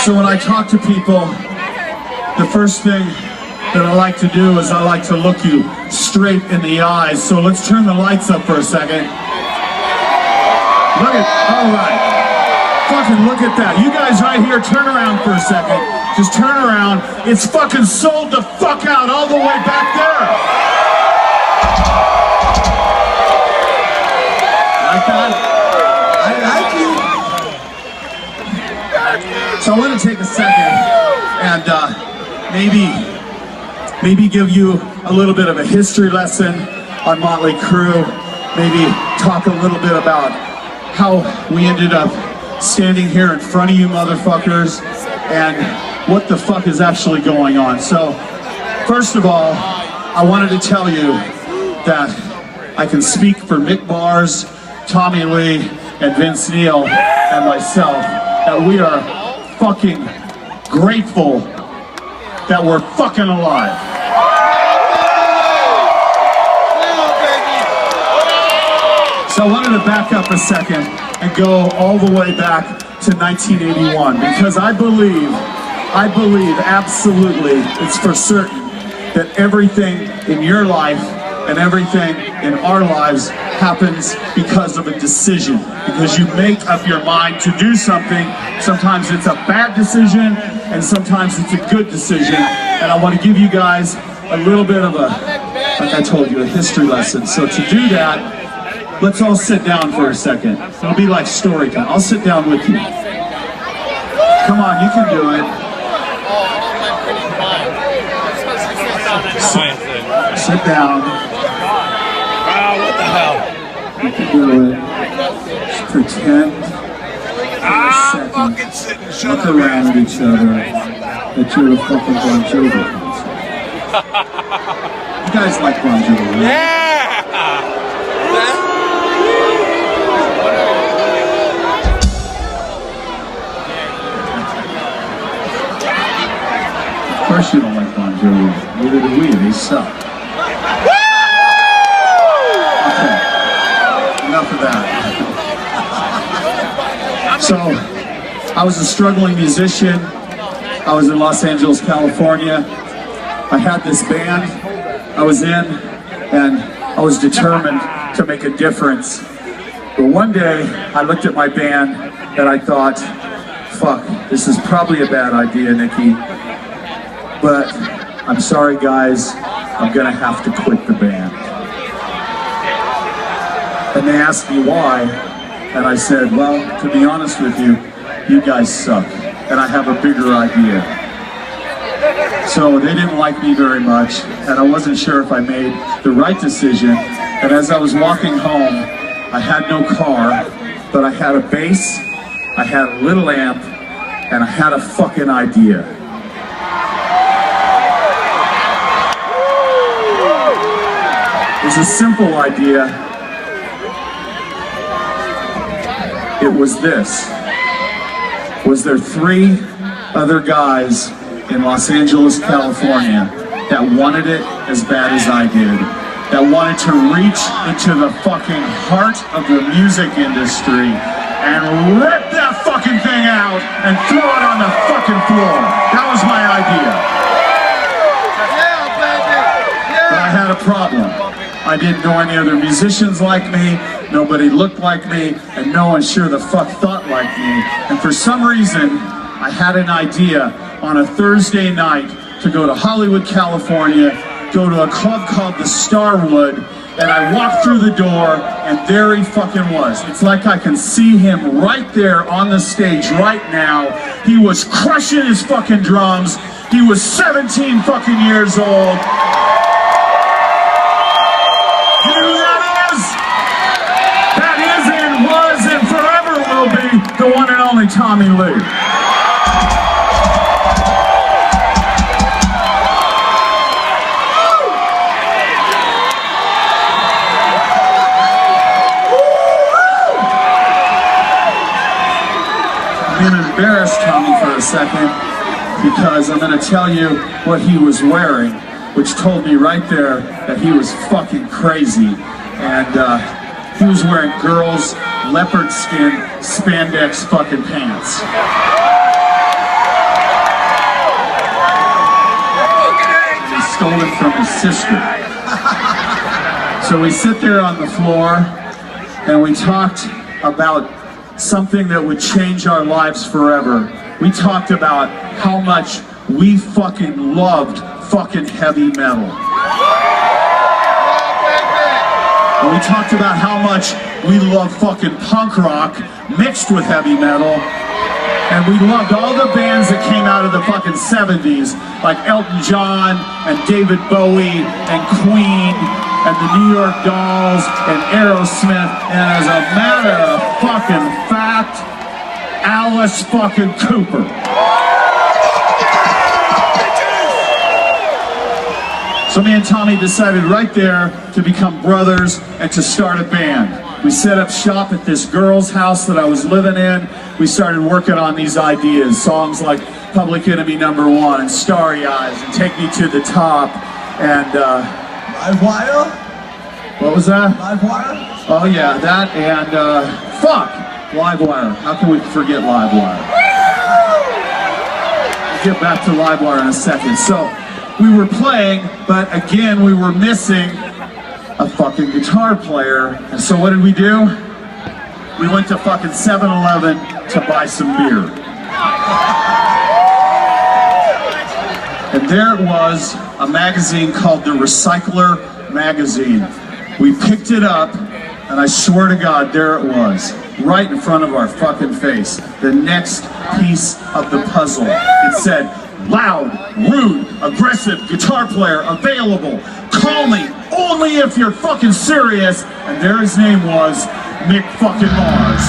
So when I talk to people, the first thing that I like to do is I like to look you straight in the eyes. So let's turn the lights up for a second. Look at, all right. Fucking look at that. You guys right here, turn around for a second. Just turn around. It's fucking sold the fuck out all the way back there. Like that? I like you. So I want to take a second and maybe give you a little bit of a history lesson on Mötley Crüe. Maybe talk a little bit about how we ended up standing here in front of you motherfuckers and what the fuck is actually going on. So, first of all, I wanted to tell you that I can speak for Mick Mars, Tommy Lee, and Vince Neil, and myself, that we are fucking grateful that we're fucking alive. So I wanted to back up a second and go all the way back to 1981, because I believe absolutely, it's for certain, that everything in your life and everything in our lives happens because of a decision. Because you make up your mind to do something. Sometimes it's a bad decision, and sometimes it's a good decision. And I want to give you guys a little bit of a, like I told you, a history lesson. So to do that, let's all sit down for a second. It'll be like story time. I'll sit down with you. Come on, you can do it. Sit down. Wow, what the hell? You can do it. Just pretend fucking sitting, shut look up, around at each other that you're a fucking Bon Jovi concert. You guys like Bon Jovi, right? Yeah! Of course you don't like Bon Jovi. Neither do we. They suck. Okay. Enough of that. So, I was a struggling musician. I was in Los Angeles, California. I had this band I was in, and I was determined to make a difference. But one day, I looked at my band and I thought, fuck, this is probably a bad idea, Nikki. But I'm sorry, guys, I'm gonna have to quit the band. And they asked me why, and I said, well, to be honest with you, you guys suck, and I have a bigger idea. So they didn't like me very much, and I wasn't sure if I made the right decision. And as I was walking home, I had no car, but I had a bass, I had a little amp, and I had a fucking idea. It was a simple idea. It was this. Was there 3 other guys in Los Angeles, California that wanted it as bad as I did? That wanted to reach into the fucking heart of the music industry and rip that fucking thing out and throw it on the fucking floor. That was my idea. But I had a problem. I didn't know any other musicians like me, nobody looked like me, and no one sure the fuck thought like me. And for some reason, I had an idea on a Thursday night to go to Hollywood, California, go to a club called the Starwood, and I walked through the door, and there he fucking was. It's like I can see him right there on the stage right now. He was crushing his fucking drums. He was 17 fucking years old. You know who that is? That is and was and forever will be the one and only Tommy Lee. I'm going to embarrass Tommy for a second because I'm going to tell you what he was wearing, which told me right there that he was fucking crazy. And he was wearing girls' leopard skin spandex fucking pants. stolen from his sister. So we sit there on the floor and we talked about something that would change our lives forever. We talked about how much we fucking loved fucking heavy metal. And we talked about how much we love fucking punk rock mixed with heavy metal. And we loved all the bands that came out of the fucking 70s, like Elton John and David Bowie and Queen and the New York Dolls and Aerosmith. And as a matter of fucking fact, Alice fucking Cooper. So me and Tommy decided right there to become brothers and to start a band. We set up shop at this girl's house that I was living in. We started working on these ideas, songs like Public Enemy #1 and Starry Eyes and Take Me to the Top and Live Wire? What was that? Live Wire? Oh yeah, that and fuck! Live Wire. How can we forget Live Wire? We'll get back to Live Wire in a second. So we were playing, but again we were missing a fucking guitar player. And so what did we do? We went to fucking 7-Eleven to buy some beer. And there it was, a magazine called The Recycler Magazine. We picked it up, and I swear to God, there it was, right in front of our fucking face. The next piece of the puzzle. It said, loud, rude, aggressive guitar player available. Call me only if you're fucking serious. And there his name was, Mick fucking Mars.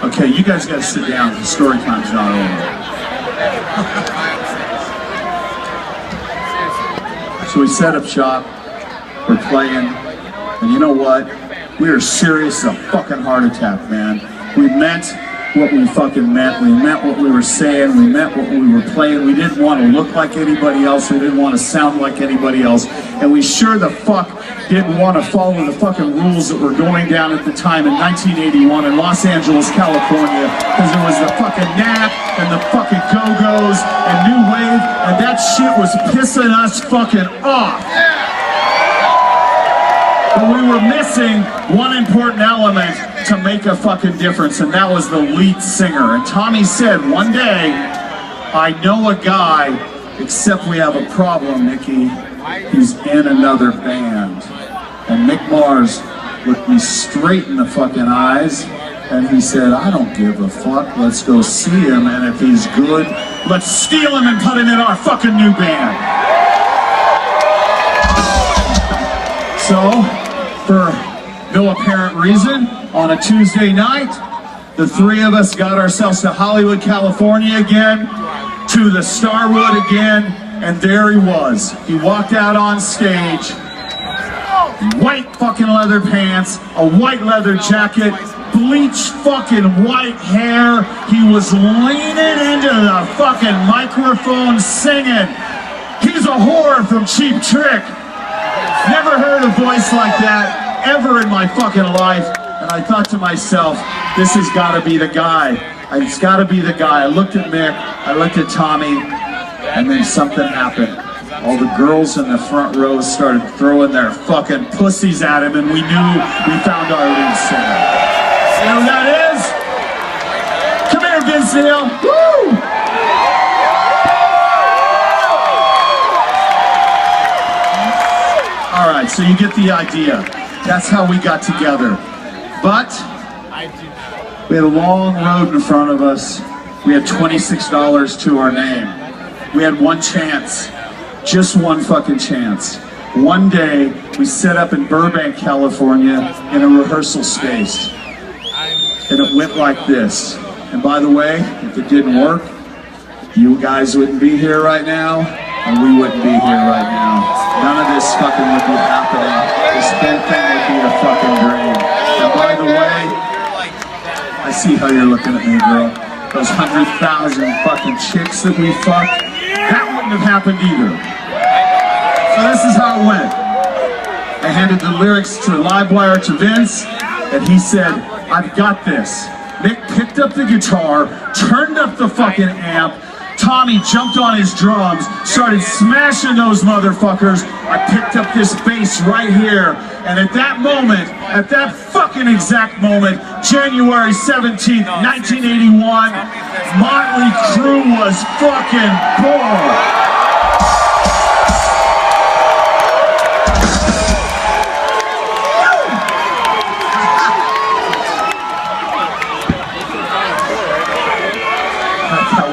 Okay, you guys gotta sit down. The story time's not over. So we set up shop, we're playing, and you know what? We were serious as a fucking heart attack, man. We meant what we fucking meant. We meant what we were saying. We meant what we were playing. We didn't want to look like anybody else. We didn't want to sound like anybody else. And we sure the fuck didn't want to follow the fucking rules that were going down at the time in 1981 in Los Angeles, California, because it was the fucking Knack and the fucking Go-Go's and New Wave, and that shit was pissing us fucking off. But we were missing one important element to make a fucking difference, and that was the lead singer. And Tommy said, one day, I know a guy, except we have a problem, Nikki. He's in another band. And Mick Mars looked me straight in the fucking eyes, and he said, I don't give a fuck, let's go see him, and if he's good, let's steal him and put him in our fucking new band. So, for no apparent reason, on a Tuesday night, the three of us got ourselves to Hollywood, California again, to the Starwood again, and there he was. He walked out on stage, white fucking leather pants, a white leather jacket, bleached fucking white hair. He was leaning into the fucking microphone singing, he's a whore from Cheap Trick. Never heard a voice like that ever in my fucking life. And I thought to myself, this has got to be the guy. It's got to be the guy. I looked at Mick, I looked at Tommy, and then something happened. All the girls in the front row started throwing their fucking pussies at him, and we knew we found our lead singer. You know who that is? Come here, Vince Neil. Woo! All right, so you get the idea. That's how we got together. But we had a long road in front of us. We had $26 to our name. We had one chance, just one fucking chance. One day, we set up in Burbank, California in a rehearsal space. And it went like this. And by the way, if it didn't work, you guys wouldn't be here right now, and we wouldn't be here right now. None of this fucking would be happening. This whole thing would be a fucking dream. And by the way. I see how you're looking at me, girl. Those 100,000 fucking chicks that we fucked, that wouldn't have happened either. So this is how it went. I handed the lyrics to Livewire to Vince, and he said, I've got this. Nick picked up the guitar, turned up the fucking amp, Tommy jumped on his drums, started smashing those motherfuckers. I picked up this bass right here, and at that moment, at that fucking exact moment, January 17th, 1981, Mötley Crüe was fucking born.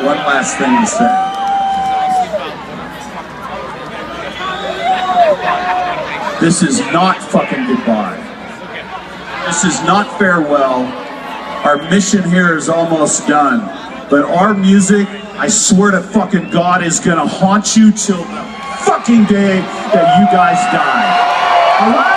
One last thing to say. This is not fucking goodbye. This is not farewell. Our mission here is almost done. But our music, I swear to fucking God, is gonna haunt you till the fucking day that you guys die. Alright?